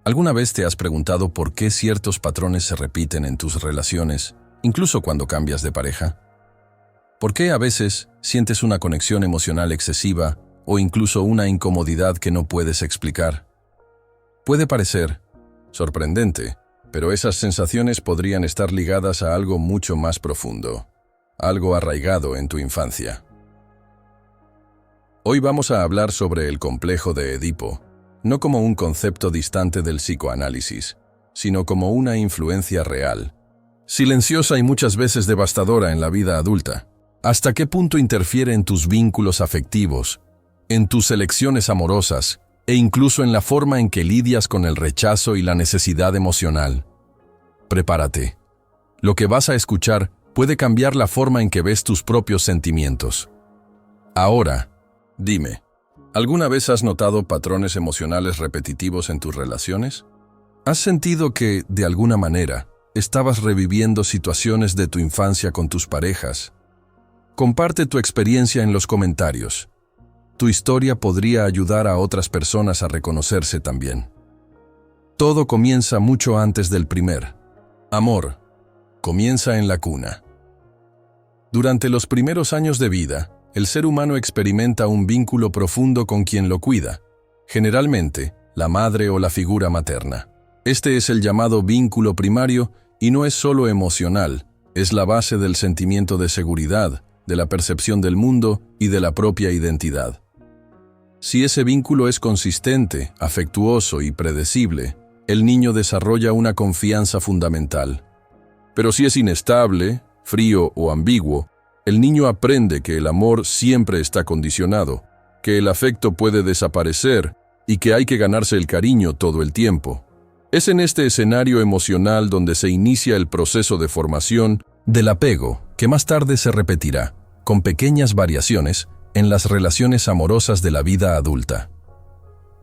¿Alguna vez te has preguntado por qué ciertos patrones se repiten en tus relaciones, incluso cuando cambias de pareja? ¿Por qué a veces sientes una conexión emocional excesiva o incluso una incomodidad que no puedes explicar? Puede parecer sorprendente, pero esas sensaciones podrían estar ligadas a algo mucho más profundo, algo arraigado en tu infancia. Hoy vamos a hablar sobre el complejo de Edipo, no como un concepto distante del psicoanálisis, sino como una influencia real, silenciosa y muchas veces devastadora en la vida adulta. ¿Hasta qué punto interfiere en tus vínculos afectivos, en tus elecciones amorosas e incluso en la forma en que lidias con el rechazo y la necesidad emocional? Prepárate. Lo que vas a escuchar puede cambiar la forma en que ves tus propios sentimientos. Ahora, dime, ¿alguna vez has notado patrones emocionales repetitivos en tus relaciones? ¿Has sentido que, de alguna manera, estabas reviviendo situaciones de tu infancia con tus parejas? Comparte tu experiencia en los comentarios. Tu historia podría ayudar a otras personas a reconocerse también. Todo comienza mucho antes del primer amor. Comienza en la cuna. Durante los primeros años de vida, el ser humano experimenta un vínculo profundo con quien lo cuida, generalmente la madre o la figura materna. Este es el llamado vínculo primario y no es solo emocional, es la base del sentimiento de seguridad, de la percepción del mundo y de la propia identidad. Si ese vínculo es consistente, afectuoso y predecible, el niño desarrolla una confianza fundamental. Pero si es inestable, frío o ambiguo, el niño aprende que el amor siempre está condicionado, que el afecto puede desaparecer y que hay que ganarse el cariño todo el tiempo. Es en este escenario emocional donde se inicia el proceso de formación del apego, que más tarde se repetirá, con pequeñas variaciones, en las relaciones amorosas de la vida adulta.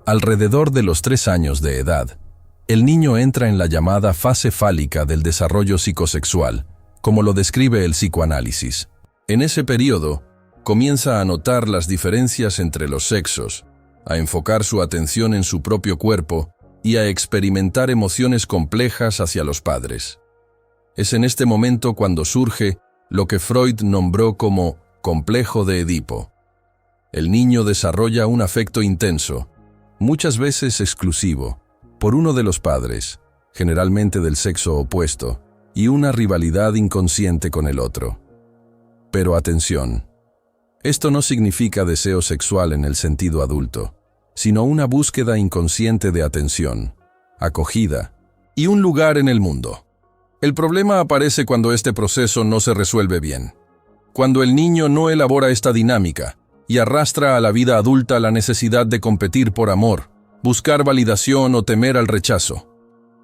Alrededor de los 3 años de edad, el niño entra en la llamada fase fálica del desarrollo psicosexual, como lo describe el psicoanálisis. En ese periodo, comienza a notar las diferencias entre los sexos, a enfocar su atención en su propio cuerpo y a experimentar emociones complejas hacia los padres. Es en este momento cuando surge lo que Freud nombró como complejo de Edipo. El niño desarrolla un afecto intenso, muchas veces exclusivo, por uno de los padres, generalmente del sexo opuesto, y una rivalidad inconsciente con el otro. Pero atención, esto no significa deseo sexual en el sentido adulto, sino una búsqueda inconsciente de atención, acogida y un lugar en el mundo. El problema aparece cuando este proceso no se resuelve bien, cuando el niño no elabora esta dinámica y arrastra a la vida adulta la necesidad de competir por amor, buscar validación o temer al rechazo.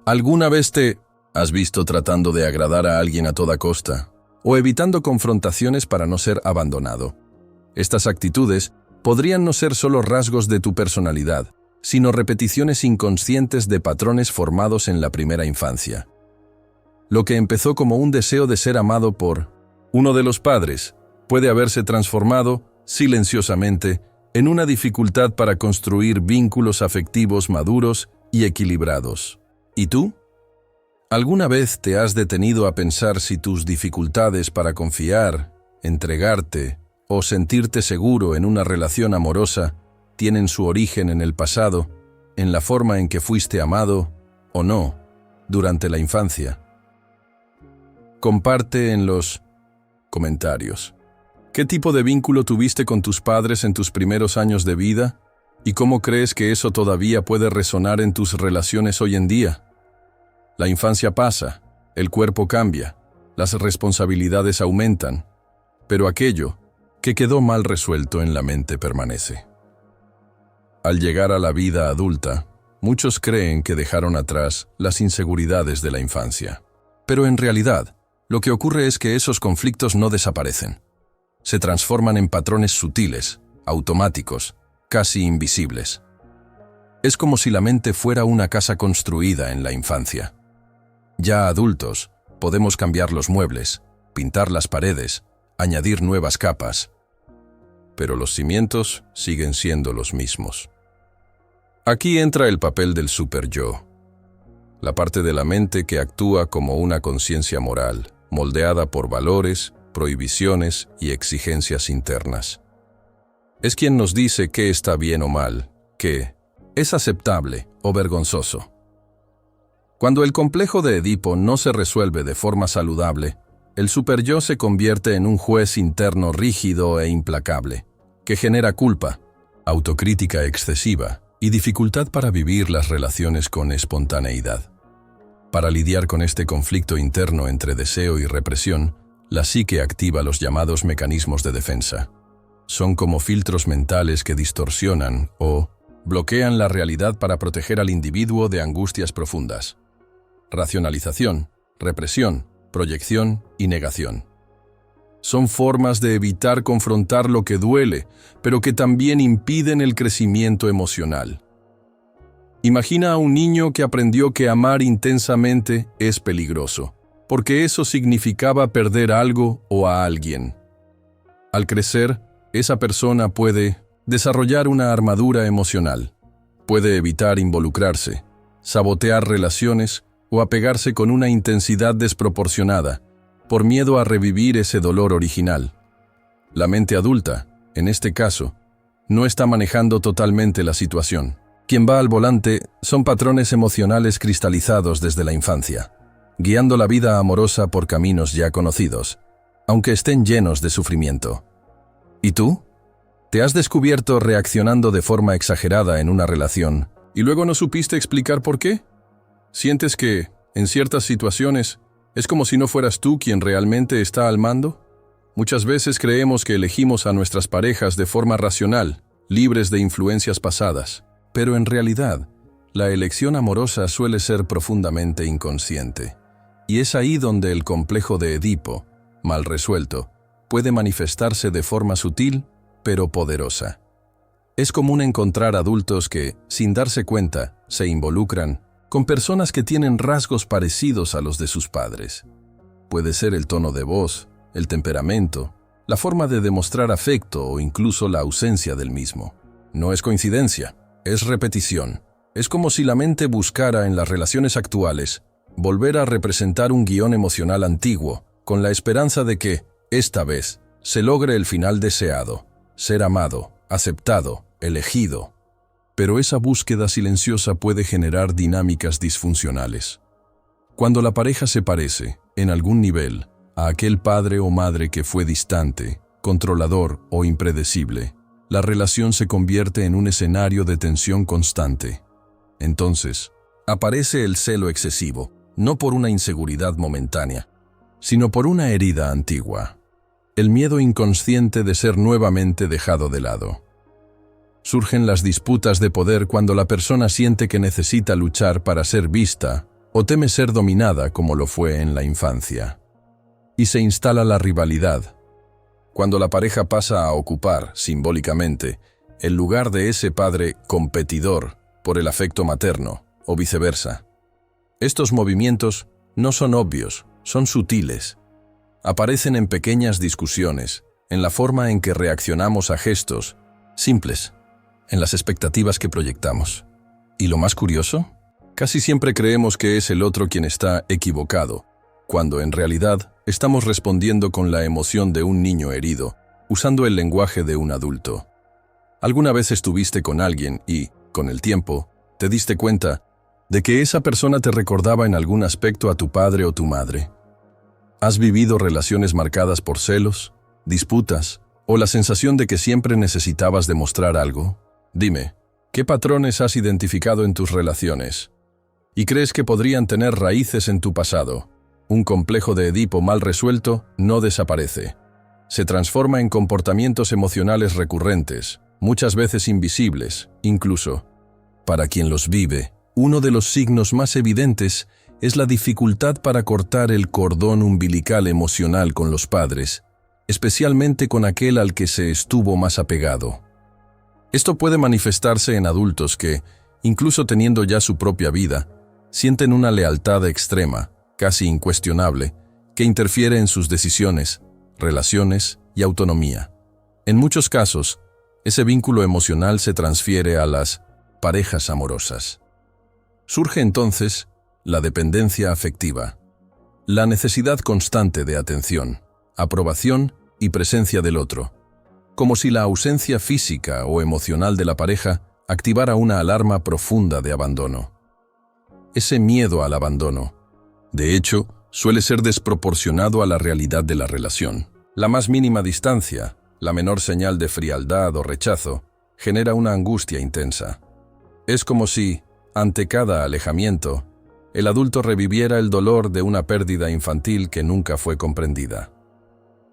¿Alguna vez te has visto tratando de agradar a alguien a toda costa o evitando confrontaciones para no ser abandonado? Estas actitudes podrían no ser solo rasgos de tu personalidad, sino repeticiones inconscientes de patrones formados en la primera infancia. Lo que empezó como un deseo de ser amado por uno de los padres puede haberse transformado, silenciosamente, en una dificultad para construir vínculos afectivos maduros y equilibrados. ¿Y tú? ¿Alguna vez te has detenido a pensar si tus dificultades para confiar, entregarte o sentirte seguro en una relación amorosa tienen su origen en el pasado, en la forma en que fuiste amado o no durante la infancia? Comparte en los comentarios. ¿Qué tipo de vínculo tuviste con tus padres en tus primeros años de vida? ¿Y cómo crees que eso todavía puede resonar en tus relaciones hoy en día? La infancia pasa, el cuerpo cambia, las responsabilidades aumentan, pero aquello que quedó mal resuelto en la mente permanece. Al llegar a la vida adulta, muchos creen que dejaron atrás las inseguridades de la infancia. Pero en realidad, lo que ocurre es que esos conflictos no desaparecen. Se transforman en patrones sutiles, automáticos, casi invisibles. Es como si la mente fuera una casa construida en la infancia. Ya adultos, podemos cambiar los muebles, pintar las paredes, añadir nuevas capas. Pero los cimientos siguen siendo los mismos. Aquí entra el papel del superyo, la parte de la mente que actúa como una conciencia moral, moldeada por valores, prohibiciones y exigencias internas. Es quien nos dice qué está bien o mal, qué es aceptable o vergonzoso. Cuando el complejo de Edipo no se resuelve de forma saludable, el superyo se convierte en un juez interno rígido e implacable, que genera culpa, autocrítica excesiva y dificultad para vivir las relaciones con espontaneidad. Para lidiar con este conflicto interno entre deseo y represión, la psique activa los llamados mecanismos de defensa. Son como filtros mentales que distorsionan o bloquean la realidad para proteger al individuo de angustias profundas. Racionalización, represión, proyección y negación. Son formas de evitar confrontar lo que duele, pero que también impiden el crecimiento emocional. Imagina a un niño que aprendió que amar intensamente es peligroso, porque eso significaba perder algo o a alguien. Al crecer, esa persona puede desarrollar una armadura emocional, puede evitar involucrarse, sabotear relaciones o apegarse con una intensidad desproporcionada, por miedo a revivir ese dolor original. La mente adulta, en este caso, no está manejando totalmente la situación. Quien va al volante son patrones emocionales cristalizados desde la infancia, guiando la vida amorosa por caminos ya conocidos, aunque estén llenos de sufrimiento. ¿Y tú? ¿Te has descubierto reaccionando de forma exagerada en una relación y luego no supiste explicar por qué? ¿Sientes que, en ciertas situaciones, es como si no fueras tú quien realmente está al mando? Muchas veces creemos que elegimos a nuestras parejas de forma racional, libres de influencias pasadas, pero en realidad, la elección amorosa suele ser profundamente inconsciente. Y es ahí donde el complejo de Edipo, mal resuelto, puede manifestarse de forma sutil, pero poderosa. Es común encontrar adultos que, sin darse cuenta, se involucran con personas que tienen rasgos parecidos a los de sus padres. Puede ser el tono de voz, el temperamento, la forma de demostrar afecto o incluso la ausencia del mismo. No es coincidencia, es repetición. Es como si la mente buscara en las relaciones actuales volver a representar un guión emocional antiguo, con la esperanza de que, esta vez, se logre el final deseado, ser amado, aceptado, elegido. Pero esa búsqueda silenciosa puede generar dinámicas disfuncionales. Cuando la pareja se parece, en algún nivel, a aquel padre o madre que fue distante, controlador o impredecible, la relación se convierte en un escenario de tensión constante. Entonces, aparece el celo excesivo, no por una inseguridad momentánea, sino por una herida antigua, el miedo inconsciente de ser nuevamente dejado de lado. Surgen las disputas de poder cuando la persona siente que necesita luchar para ser vista o teme ser dominada como lo fue en la infancia. Y se instala la rivalidad, cuando la pareja pasa a ocupar, simbólicamente, el lugar de ese padre competidor por el afecto materno, o viceversa. Estos movimientos no son obvios, son sutiles. Aparecen en pequeñas discusiones, en la forma en que reaccionamos a gestos simples, en las expectativas que proyectamos. ¿Y lo más curioso? Casi siempre creemos que es el otro quien está equivocado, cuando en realidad estamos respondiendo con la emoción de un niño herido, usando el lenguaje de un adulto. ¿Alguna vez estuviste con alguien y, con el tiempo, te diste cuenta de que esa persona te recordaba en algún aspecto a tu padre o tu madre? ¿Has vivido relaciones marcadas por celos, disputas o la sensación de que siempre necesitabas demostrar algo? Dime, ¿qué patrones has identificado en tus relaciones? ¿Y crees que podrían tener raíces en tu pasado? Un complejo de Edipo mal resuelto no desaparece. Se transforma en comportamientos emocionales recurrentes, muchas veces invisibles, incluso. Para quien los vive, uno de los signos más evidentes es la dificultad para cortar el cordón umbilical emocional con los padres, especialmente con aquel al que se estuvo más apegado. Esto puede manifestarse en adultos que, incluso teniendo ya su propia vida, sienten una lealtad extrema, casi incuestionable, que interfiere en sus decisiones, relaciones y autonomía. En muchos casos, ese vínculo emocional se transfiere a las parejas amorosas. Surge entonces La dependencia afectiva. La necesidad constante de atención, aprobación y presencia del otro. Como si la ausencia física o emocional de la pareja activara una alarma profunda de abandono. Ese miedo al abandono, de hecho, suele ser desproporcionado a la realidad de la relación. La más mínima distancia, la menor señal de frialdad o rechazo, genera una angustia intensa. Es como si, ante cada alejamiento, el adulto reviviera el dolor de una pérdida infantil que nunca fue comprendida.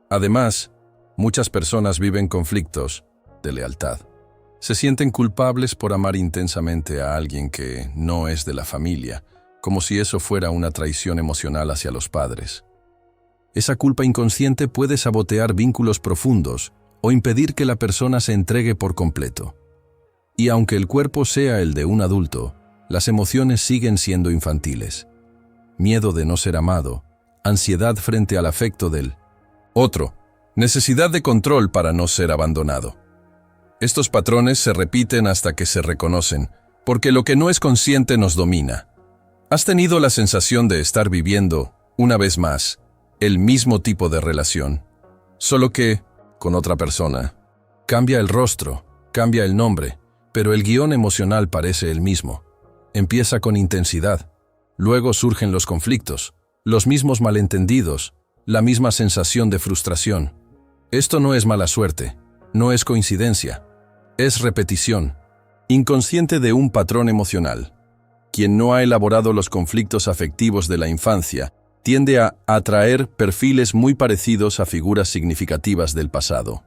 Además, muchas personas viven conflictos de lealtad. Se sienten culpables por amar intensamente a alguien que no es de la familia, como si eso fuera una traición emocional hacia los padres. Esa culpa inconsciente puede sabotear vínculos profundos o impedir que la persona se entregue por completo. Y aunque el cuerpo sea el de un adulto, las emociones siguen siendo infantiles. Miedo de no ser amado, ansiedad frente al afecto del otro, necesidad de control para no ser abandonado. Estos patrones se repiten hasta que se reconocen, porque lo que no es consciente nos domina. ¿Has tenido la sensación de estar viviendo, una vez más, el mismo tipo de relación, solo que con otra persona? Cambia el rostro, cambia el nombre, pero el guión emocional parece el mismo. Empieza con intensidad, luego surgen los conflictos, los mismos malentendidos, la misma sensación de frustración. Esto no es mala suerte, no es coincidencia, es repetición, inconsciente de un patrón emocional. Quien no ha elaborado los conflictos afectivos de la infancia tiende a atraer perfiles muy parecidos a figuras significativas del pasado.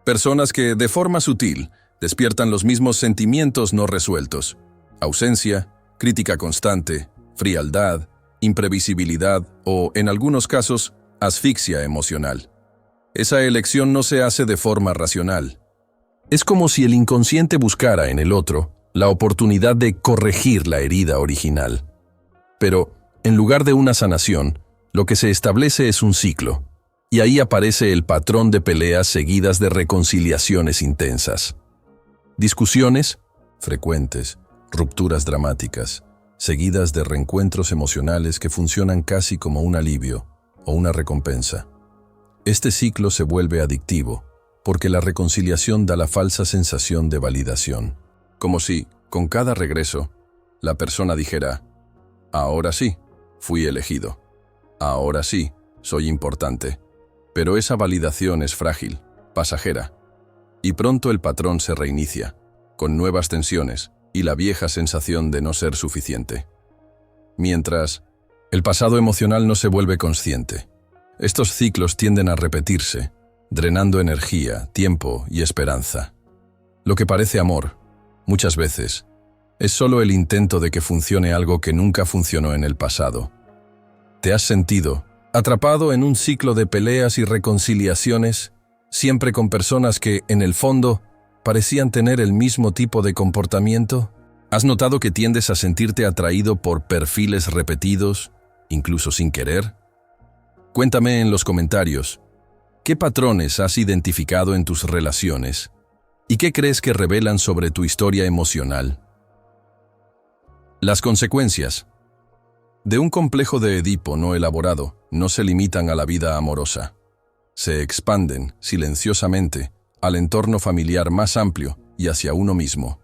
Personas que, de forma sutil, despiertan los mismos sentimientos no resueltos: ausencia, crítica constante, frialdad, imprevisibilidad o, en algunos casos, asfixia emocional. Esa elección no se hace de forma racional. Es como si el inconsciente buscara en el otro la oportunidad de corregir la herida original. Pero, en lugar de una sanación, lo que se establece es un ciclo, y ahí aparece el patrón de peleas seguidas de reconciliaciones intensas. Discusiones frecuentes, rupturas dramáticas, seguidas de reencuentros emocionales que funcionan casi como un alivio o una recompensa. Este ciclo se vuelve adictivo, porque la reconciliación da la falsa sensación de validación. Como si, con cada regreso, la persona dijera: ahora sí, fui elegido. Ahora sí, soy importante. Pero esa validación es frágil, pasajera. Y pronto el patrón se reinicia, con nuevas tensiones y la vieja sensación de no ser suficiente. Mientras, el pasado emocional no se vuelve consciente. Estos ciclos tienden a repetirse, drenando energía, tiempo y esperanza. Lo que parece amor, muchas veces, es solo el intento de que funcione algo que nunca funcionó en el pasado. ¿Te has sentido atrapado en un ciclo de peleas y reconciliaciones, siempre con personas que, en el fondo, parecían tener el mismo tipo de comportamiento? ¿Has notado que tiendes a sentirte atraído por perfiles repetidos, incluso sin querer? Cuéntame en los comentarios, ¿qué patrones has identificado en tus relaciones? ¿Y qué crees que revelan sobre tu historia emocional? Las consecuencias de un complejo de Edipo no elaborado no se limitan a la vida amorosa. Se expanden, silenciosamente, al entorno familiar más amplio y hacia uno mismo.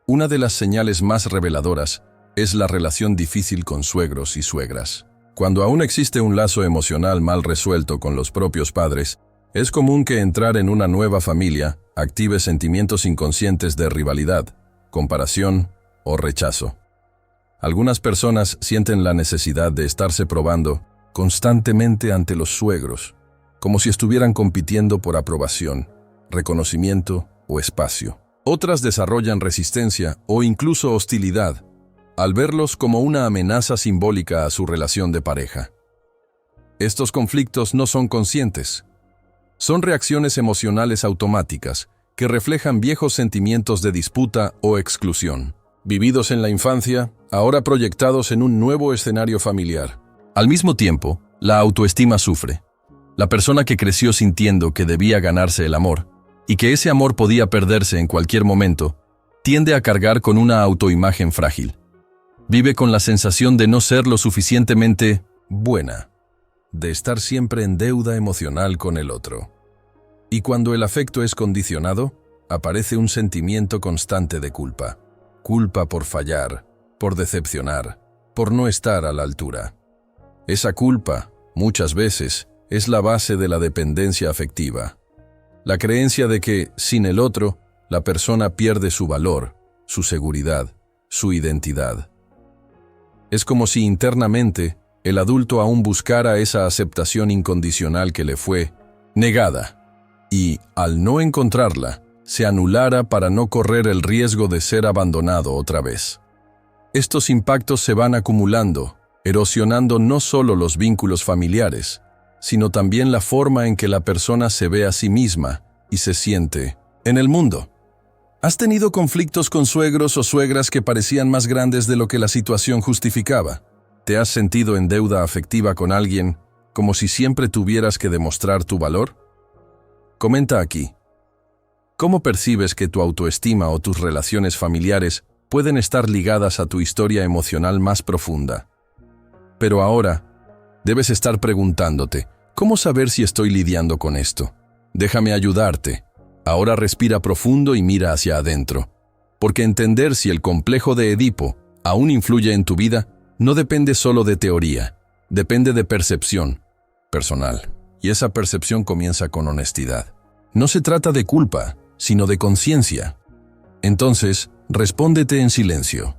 Una de las señales más reveladoras es la relación difícil con suegros y suegras. Cuando aún existe un lazo emocional mal resuelto con los propios padres, es común que entrar en una nueva familia active sentimientos inconscientes de rivalidad, comparación o rechazo. Algunas personas sienten la necesidad de estarse probando constantemente ante los suegros, como si estuvieran compitiendo por aprobación, reconocimiento o espacio. Otras desarrollan resistencia o incluso hostilidad al verlos como una amenaza simbólica a su relación de pareja. Estos conflictos no son conscientes. Son reacciones emocionales automáticas que reflejan viejos sentimientos de disputa o exclusión, vividos en la infancia, ahora proyectados en un nuevo escenario familiar. Al mismo tiempo, la autoestima sufre. La persona que creció sintiendo que debía ganarse el amor y que ese amor podía perderse en cualquier momento, tiende a cargar con una autoimagen frágil. Vive con la sensación de no ser lo suficientemente buena, de estar siempre en deuda emocional con el otro. Y cuando el afecto es condicionado, aparece un sentimiento constante de culpa. Culpa por fallar, por decepcionar, por no estar a la altura. Esa culpa, muchas veces, es la base de la dependencia afectiva. La creencia de que, sin el otro, la persona pierde su valor, su seguridad, su identidad. Es como si internamente el adulto aún buscara esa aceptación incondicional que le fue negada, y, al no encontrarla, se anulara para no correr el riesgo de ser abandonado otra vez. Estos impactos se van acumulando, erosionando no solo los vínculos familiares, sino también la forma en que la persona se ve a sí misma y se siente en el mundo. ¿Has tenido conflictos con suegros o suegras que parecían más grandes de lo que la situación justificaba? ¿Te has sentido en deuda afectiva con alguien, como si siempre tuvieras que demostrar tu valor? Comenta aquí. ¿Cómo percibes que tu autoestima o tus relaciones familiares pueden estar ligadas a tu historia emocional más profunda? Pero ahora, debes estar preguntándote, ¿cómo saber si estoy lidiando con esto? Déjame ayudarte. Ahora respira profundo y mira hacia adentro. Porque entender si el complejo de Edipo aún influye en tu vida no depende solo de teoría, depende de percepción personal. Y esa percepción comienza con honestidad. No se trata de culpa, sino de conciencia. Entonces, respóndete en silencio.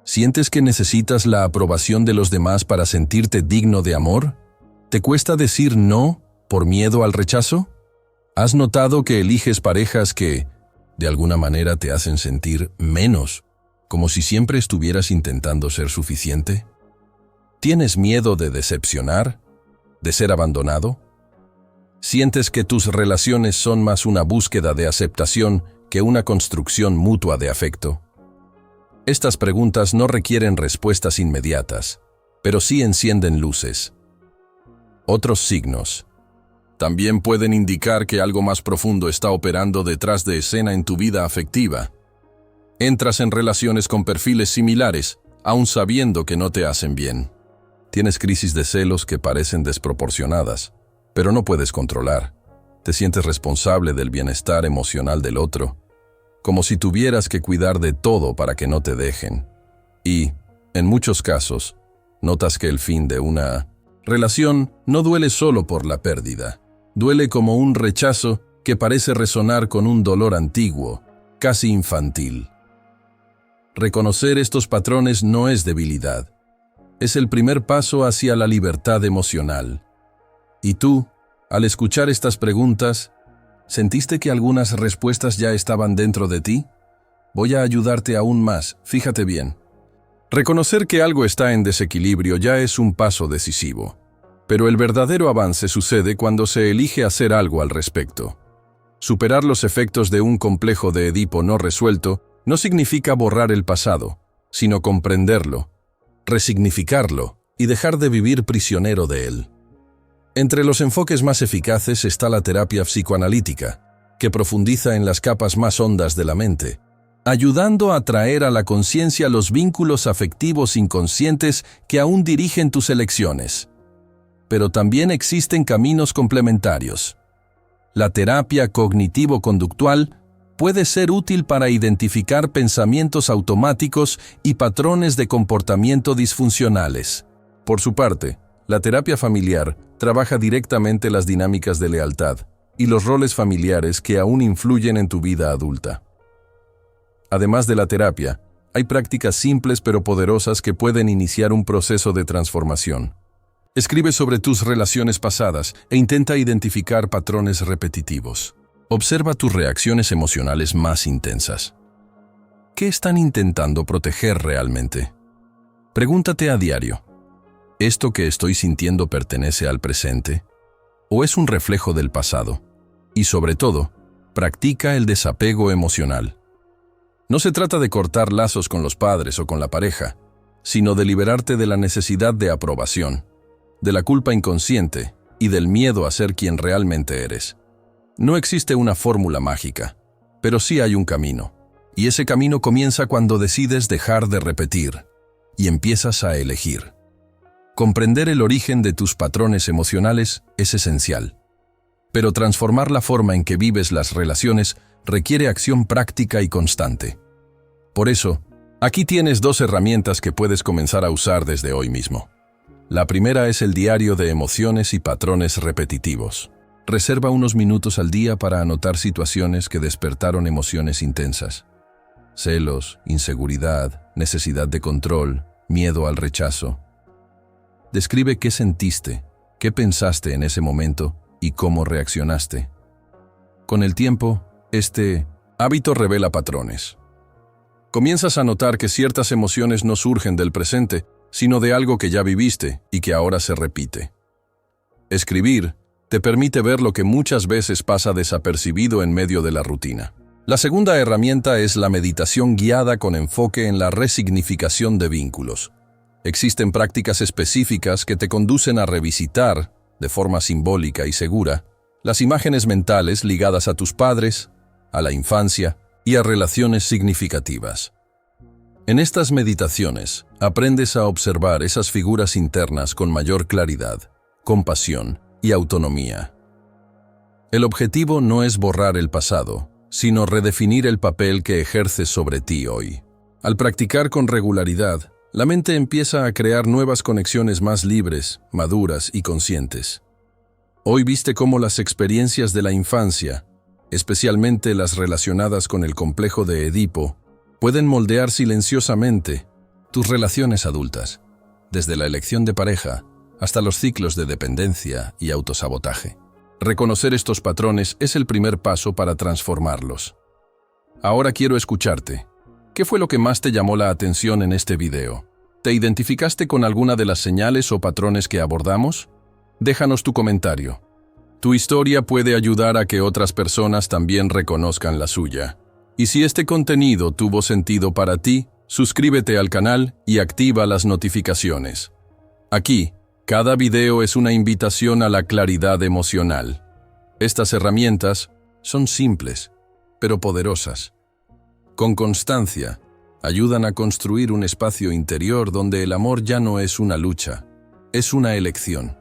¿Sientes que necesitas la aprobación de los demás para sentirte digno de amor? ¿Te cuesta decir no por miedo al rechazo? ¿Has notado que eliges parejas que, de alguna manera, te hacen sentir menos, como si siempre estuvieras intentando ser suficiente? ¿Tienes miedo de decepcionar? ¿De ser abandonado? ¿Sientes que tus relaciones son más una búsqueda de aceptación que una construcción mutua de afecto? Estas preguntas no requieren respuestas inmediatas, pero sí encienden luces. Otros signos también pueden indicar que algo más profundo está operando detrás de escena en tu vida afectiva. Entras en relaciones con perfiles similares, aun sabiendo que no te hacen bien. Tienes crisis de celos que parecen desproporcionadas, pero no puedes controlar. Te sientes responsable del bienestar emocional del otro, como si tuvieras que cuidar de todo para que no te dejen. Y, en muchos casos, notas que el fin de una relación no duele solo por la pérdida. Duele como un rechazo que parece resonar con un dolor antiguo, casi infantil. Reconocer estos patrones no es debilidad. Es el primer paso hacia la libertad emocional. ¿Y tú, al escuchar estas preguntas, sentiste que algunas respuestas ya estaban dentro de ti? Voy a ayudarte aún más, fíjate bien. Reconocer que algo está en desequilibrio ya es un paso decisivo. Pero el verdadero avance sucede cuando se elige hacer algo al respecto. Superar los efectos de un complejo de Edipo no resuelto no significa borrar el pasado, sino comprenderlo, resignificarlo y dejar de vivir prisionero de él. Entre los enfoques más eficaces está la terapia psicoanalítica, que profundiza en las capas más hondas de la mente, ayudando a traer a la conciencia los vínculos afectivos inconscientes que aún dirigen tus elecciones. Pero también existen caminos complementarios. La terapia cognitivo-conductual puede ser útil para identificar pensamientos automáticos y patrones de comportamiento disfuncionales. Por su parte, la terapia familiar trabaja directamente las dinámicas de lealtad y los roles familiares que aún influyen en tu vida adulta. Además de la terapia, hay prácticas simples pero poderosas que pueden iniciar un proceso de transformación. Escribe sobre tus relaciones pasadas e intenta identificar patrones repetitivos. Observa tus reacciones emocionales más intensas. ¿Qué están intentando proteger realmente? Pregúntate a diario, ¿esto que estoy sintiendo pertenece al presente? ¿O es un reflejo del pasado? Y sobre todo, practica el desapego emocional. No se trata de cortar lazos con los padres o con la pareja, sino de liberarte de la necesidad de aprobación, de la culpa inconsciente y del miedo a ser quien realmente eres. No existe una fórmula mágica, pero sí hay un camino. Y ese camino comienza cuando decides dejar de repetir y empiezas a elegir. Comprender el origen de tus patrones emocionales es esencial, pero transformar la forma en que vives las relaciones requiere acción práctica y constante. Por eso, aquí tienes 2 herramientas que puedes comenzar a usar desde hoy mismo. La primera es el diario de emociones y patrones repetitivos. Reserva unos minutos al día para anotar situaciones que despertaron emociones intensas. Celos, inseguridad, necesidad de control, miedo al rechazo. Describe qué sentiste, qué pensaste en ese momento y cómo reaccionaste. Con el tiempo, este hábito revela patrones. Comienzas a notar que ciertas emociones no surgen del presente, sino de algo que ya viviste y que ahora se repite. Escribir te permite ver lo que muchas veces pasa desapercibido en medio de la rutina. La segunda herramienta es la meditación guiada con enfoque en la resignificación de vínculos. Existen prácticas específicas que te conducen a revisitar, de forma simbólica y segura, las imágenes mentales ligadas a tus padres, a la infancia y a relaciones significativas. En estas meditaciones, aprendes a observar esas figuras internas con mayor claridad, compasión y autonomía. El objetivo no es borrar el pasado, sino redefinir el papel que ejerces sobre ti hoy. Al practicar con regularidad, la mente empieza a crear nuevas conexiones más libres, maduras y conscientes. Hoy viste cómo las experiencias de la infancia, especialmente las relacionadas con el complejo de Edipo, pueden moldear silenciosamente tus relaciones adultas, desde la elección de pareja hasta los ciclos de dependencia y autosabotaje. Reconocer estos patrones es el primer paso para transformarlos. Ahora quiero escucharte. ¿Qué fue lo que más te llamó la atención en este video? ¿Te identificaste con alguna de las señales o patrones que abordamos? Déjanos tu comentario. Tu historia puede ayudar a que otras personas también reconozcan la suya. Y si este contenido tuvo sentido para ti, suscríbete al canal y activa las notificaciones. Aquí, cada video es una invitación a la claridad emocional. Estas herramientas son simples, pero poderosas. Con constancia, ayudan a construir un espacio interior donde el amor ya no es una lucha, es una elección.